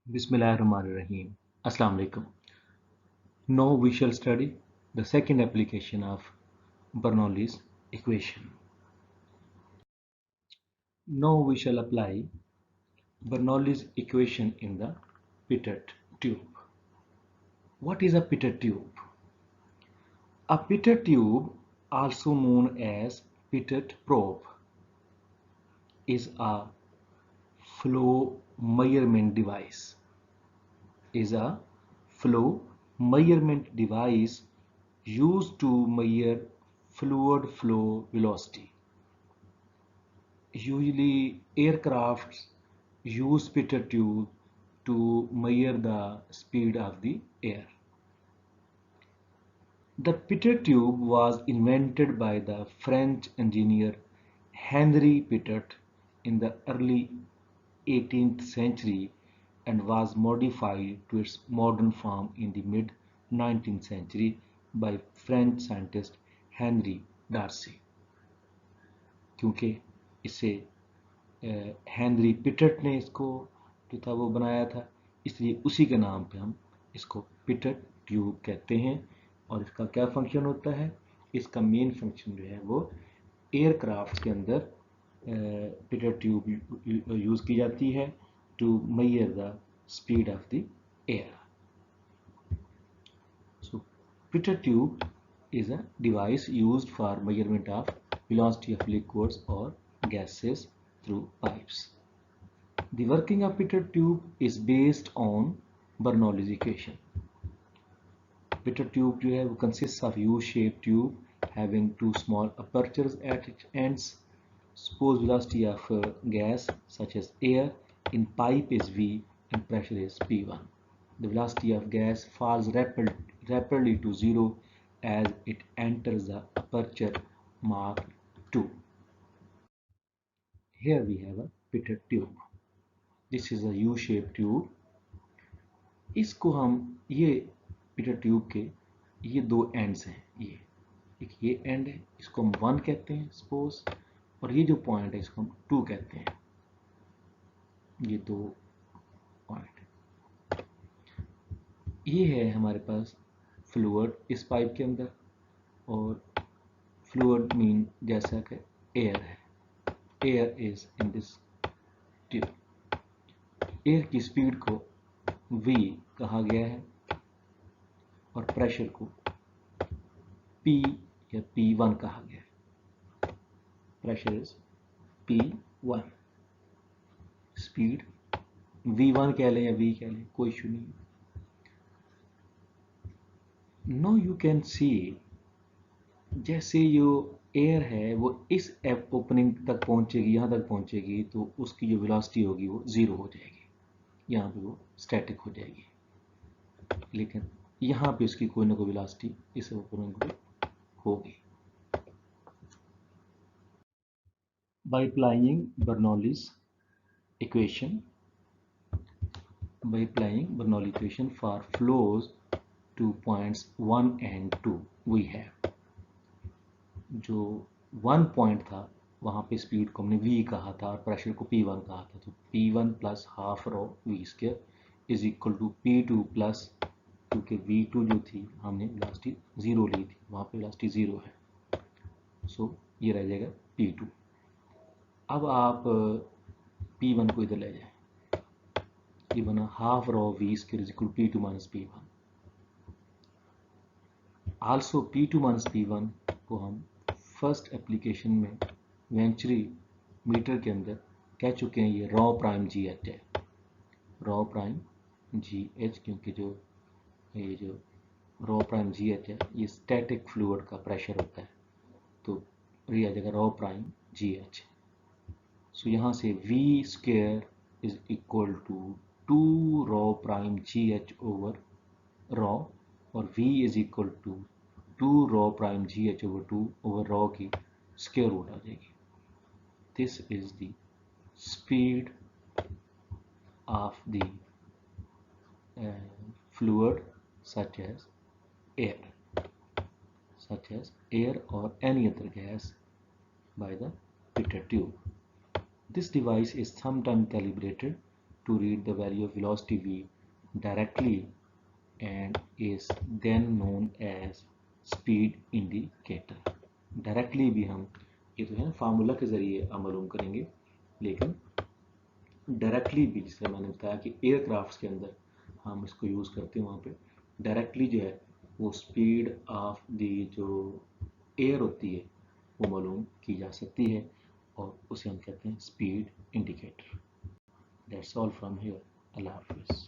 Bismillahirrahmanirrahim. Assalamu alaikum. Now we shall study the second application of Bernoulli's equation. Now we shall apply Bernoulli's equation in the pitot tube. What is a pitot tube? A pitot tube, also known as pitot probe, is a flow measurement device. Used to measure fluid flow velocity. Usually aircrafts use pitot tube to measure the speed of the air. The pitot tube was invented by the French engineer Henri Pitot in the early 18th century and was modified to its modern form in the mid 19th century by French scientist Henri Darcy. क्योंकि इसे Henry पिटट ने इसको जो था वो बनाया था, इसलिए उसी के नाम पे हम इसको पिटट ट्यूब कहते हैं। और इसका क्या फंक्शन होता है? इसका मेन फंक्शन जो है वो एयरक्राफ्ट के अंदर पिटट ट्यूब यूज़ की जाती है to measure the speed of the air. So pitot tube is a device used for measurement of velocity of liquids or gases through pipes. The working of pitot tube is based on Bernoulli's equation. Pitot tube जो है वो consists of U-shaped tube having two small apertures at its ends. Suppose velocity of gas such as air in pipe is V and pressure is P1. The velocity of gas falls rapidly to zero as it enters the aperture marked 2. Here we have a pitot tube. This is a U-shaped tube. इसको हम ये पिटट tube के ये दो ends हैं, ये and है, इसको हम 1 कहते हैं सपोज, और ये जो पॉइंट है इसको हम 2 कहते हैं। ये दो पॉइंट, ये है हमारे पास फ्लूइड इस पाइप के अंदर, और फ्लूइड मीन जैसा कि एयर है, air is in this tube. Air की स्पीड को v कहा गया है और प्रेशर को P या P1 कहा गया है। Pressure is P1, speed V1 कह लें या V कह लें, कोई इशू नहीं। नो यू कैन सी, जैसे जो एयर है वो इस ओपनिंग तक पहुंचेगी, यहाँ तक पहुंचेगी, तो उसकी जो वेलोसिटी होगी वो 0 हो जाएगी, यहाँ पे वो स्टैटिक हो जाएगी। लेकिन यहाँ पे उसकी कोई ना कोई वेलोसिटी इस ओपनिंग पे होगी। By applying Bernoulli's equation, for flows to points 1 and 2, we have जो 1 पॉइंट था वहाँ पे स्पीड को हमने v कहा था और प्रेशर को P1 कहा था, तो P1 plus half rho v square is equal to P2 plus, क्योंकि V2 जो थी हमने वेलोसिटी 0 ली थी, वहाँ पे वेलोसिटी 0 है, सो ये रह जाएगा P2। अब आप P1 को इधर ले जाएं, ये बना half rho v square is equal to P2 minus P1। Also P2 minus P1 को हम फर्स्ट एप्लीकेशन में वेंचुरी मीटर के अंदर कह चुके हैं, ये रॉ प्राइम जी एच है, रॉ प्राइम जी एच, क्योंकि ये जो रॉ प्राइम जी एच है ये स्टैटिक फ्लूइड का प्रेशर होता है, तो ये आ जाएगा rho prime G H. So यहाँ से v square is equal to 2 rho prime G H over rho, और v is equal to 2 rho prime G H over 2 over rho की स्क्वायर रूट आ जाएगी। This is the speed of the fluid such as air or any other gas by the pitot tube. This device is sometimes calibrated to read the value of velocity v directly and is then known as speed indicator. Directly भी हम ये तो है ना formula के ज़रिए मालूम करेंगे, लेकिन डायरेक्टली भी जिससे मैंने बताया कि एयरक्राफ्ट्स के अंदर हम इसको यूज़ करते हैं, वहाँ पे डायरेक्टली जो है वो स्पीड ऑफ दी जो एयर होती है वो मालूम की जा सकती है और उसे हम कहते हैं speed indicator. That's all from here. अल्लाह हाफिज़।